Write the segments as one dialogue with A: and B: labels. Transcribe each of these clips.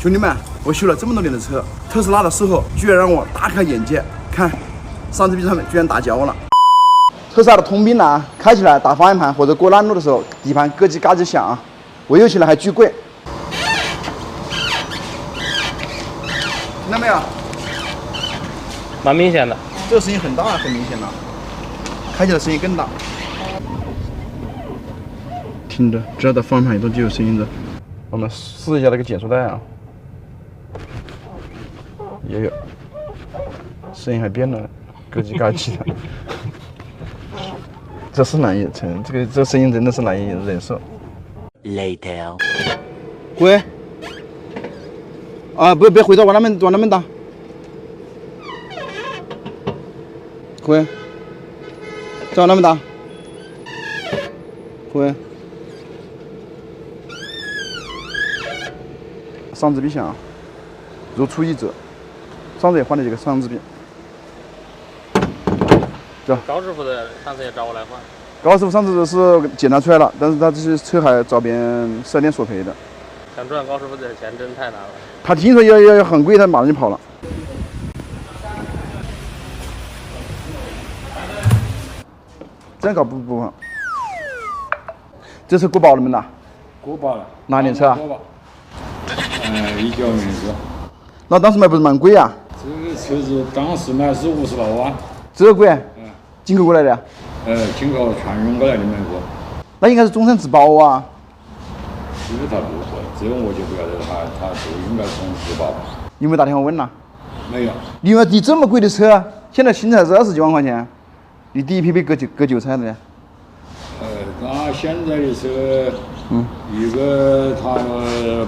A: 兄弟们，我修了这么多年的车，特斯拉的时候居然让我大开眼界。看，嗓子臂上面居然打胶了。特斯拉的通病呢，开起来打方向盘或者过弯路的时候，底盘咯叽嘎叽响，维修起来还巨贵。听到没有？
B: 蛮明显的。
A: 这个声音很大，很明显了。开起来声音更大。听着，只要在方向盘里头就有声音的。我们试一下那个减速带啊。也有，声音还变了，咯叽嘎叽的，这是难以承，这声音真的是难以忍受。
C: Later，
A: 喂，啊，别回头，往那边打。喂，再往那边打。喂，嗓子鼻响，如出一辙。上次也换了几个嗓子鼻。走。
B: 高师傅的上次也找我来换。
A: 高师傅上次是检查出来了，但是他这些车还找别人4S店索赔的。
B: 想赚高师傅的钱真太难了。
A: 他听说要很贵，他马上就跑了。这样搞不好。这车过保了没呢？
D: 过保了。
A: 哪年车啊
D: ？19年车。
A: 那当时买不是蛮贵啊？
D: 这个车子当时买是58万。
A: 这个贵？进口过来的？
D: 进口全运过来的美国。
A: 那应该是终身质保啊。
D: 这个他不说，这个我就不晓得他就应该从18吧。
A: 有没有打电话问呐？
D: 没有。
A: 你这么贵的车，现在新才是20几万块钱，你第一批被割韭菜的。
D: 那现在的车，一个它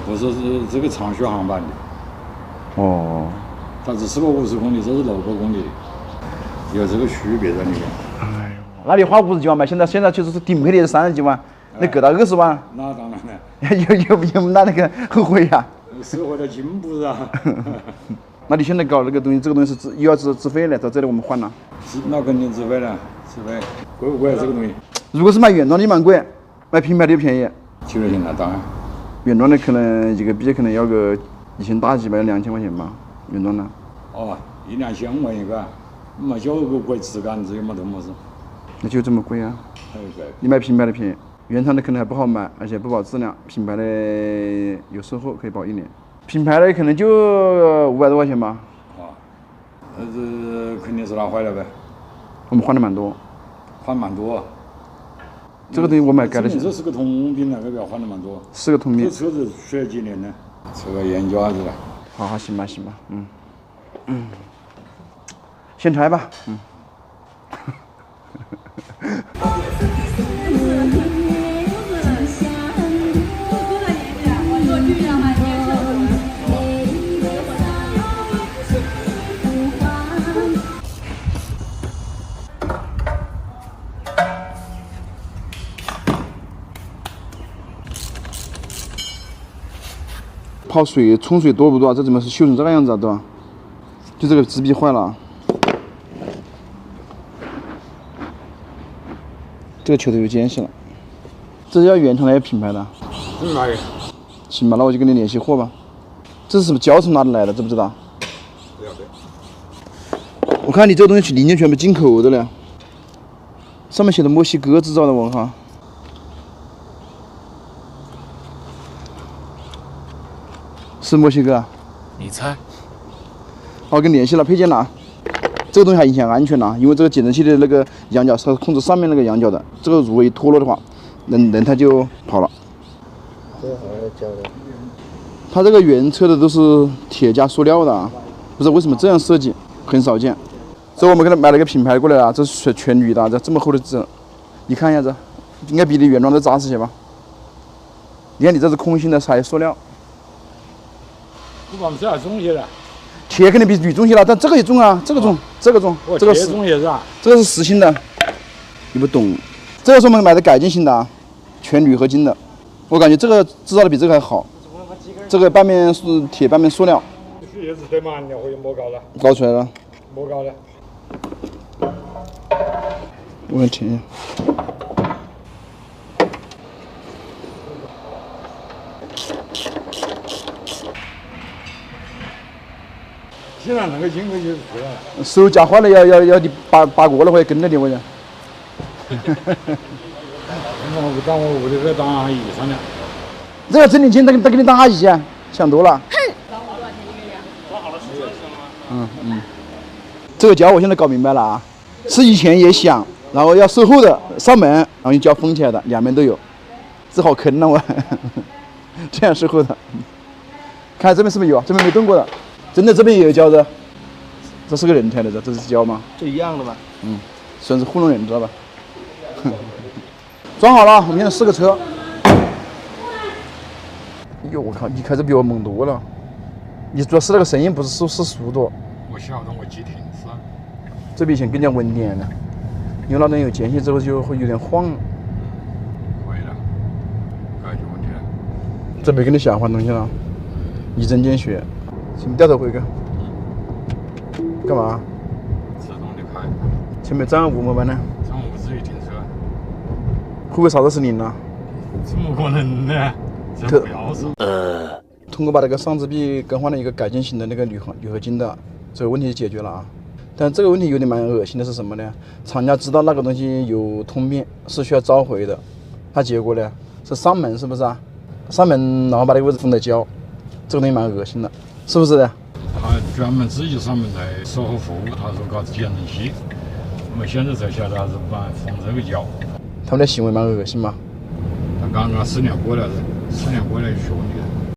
D: 不是这个长续航版的。
A: 哦。
D: 它是450公里，这是600公里，有这个区别在里面。
A: 哎呦，那你花50几万买，现在确实是顶配的30几万，那割到20万。
D: 那当然了。
A: 有那个后悔呀？
D: 社会的进步是吧？
A: 那你现在搞这个东西，这个东西是又要自费的，到这里我们换了。
D: 那肯定自费了，自费。贵不贵这个东西？
A: 如果是买原装的蛮贵，买品牌的又便宜。
D: 9年了当然。
A: 原装的可能一个币可能要个1000大几吧，要2000块钱吧。原装的。
D: 哦，1、2千块一个，没叫个贵质感，这有没得么事。
A: 那就这么贵啊？你买品牌的便宜，原厂的可能还不好买，而且不保质量。品牌的有售后可以保1年，品牌的可能就500多块钱吧。
D: 啊，那这肯定是拿坏了呗。
A: 我们换的蛮多。
D: 换蛮多。
A: 这个东西我买改的。
D: 这是个通病，那个表换的蛮多。
A: 是个通病。
D: 这车子学几年了？这个研究下子了。
A: 好，行吧，先拆吧，泡水冲水多不多？这怎么是锈成这个样子啊？对吧？就这个支臂坏了，这个球头有间隙了。这是要原厂的，要品牌的。
D: 哪里？
A: 行吧，那我就跟你联系货吧。这是什么胶从哪里来的？知不知道？
D: 不晓
A: 得。我看你这个东西零件全部进口的了，上面写的墨西哥制造的，我靠。是墨西哥啊？
C: 你猜？
A: 好，跟联系了，配件了。这个东西还影响安全了，因为这个减震器的那个仰角是控制上面那个仰角的，这个如果一脱落的话，轮胎就跑了。
B: 这还要胶的。
A: 它这个原车的都是铁加塑料的，不知道为什么这样设计，很少见。这我们给他买了个品牌过来了，这是全铝的，这么厚的纸，你看一下这，应该比你原装的扎实些吧？你看你这是空心的，还有塑料。
D: 不管这还重些了。
A: 铁肯定比铝重些了，但这个也重啊，这个重，这个重，这个是
D: 重些是吧？
A: 这个是实心的，你不懂。这个是我们买的改进型的啊，全铝合金的，我感觉这个制造的比这个还好。这个半面是铁，半面塑料。
D: 叶子对嘛，你会磨高了。
A: 高出来了。
D: 磨高了。
A: 我看停一下。
D: 现在那个经过就是出来了。
A: 手夹坏了要你拔过了或者跟着你，我讲。
D: 我当我屋里个当阿姨商量。
A: 这个真年轻，他给你当阿姨啊，想多了。这个胶我现在搞明白了啊，吃以前也响，然后要售后的上门，然后用胶封起来的，两边都有，这好坑呐我，这样售后的。看这边是不是有啊？这边没动过的，真的这边也有胶的，这是个人抬的，这是胶吗？
E: 这一样的吧？
A: 算是糊弄人，知道吧？装好了，我们现在试个车。哟，我靠，你开的比我猛多了。你主要是那个声音，不是是速度。
D: 我晓得我急停是。
A: 这比以前更加稳点了，因为那边有间隙之后就会有点晃。
D: 会了，解决问题了。
A: 这没给你瞎换东西了，一针见血。请掉头回去。干嘛？
D: 自动的开。
A: 前面涨5么办呢？
D: 上午至于停车。
A: 会不会刹车失灵了？
D: 怎么可能呢？这不要是。
A: 通过把那个上支臂更换了一个改进型的那个铝合金的，这个问题就解决了啊。但这个问题有点蛮恶心的是什么呢？厂家知道那个东西有通病，是需要召回的，他结果呢是上门，是不是啊？上门然后把那个位置封的胶，这个东西蛮恶心的，是不是的？
D: 他专门自己上门来售后服务，他说搞减震器，我们现在才晓得他是把封这个胶。
A: 他们的行为蛮恶心嘛。
D: 他刚刚4年过来就学问题了。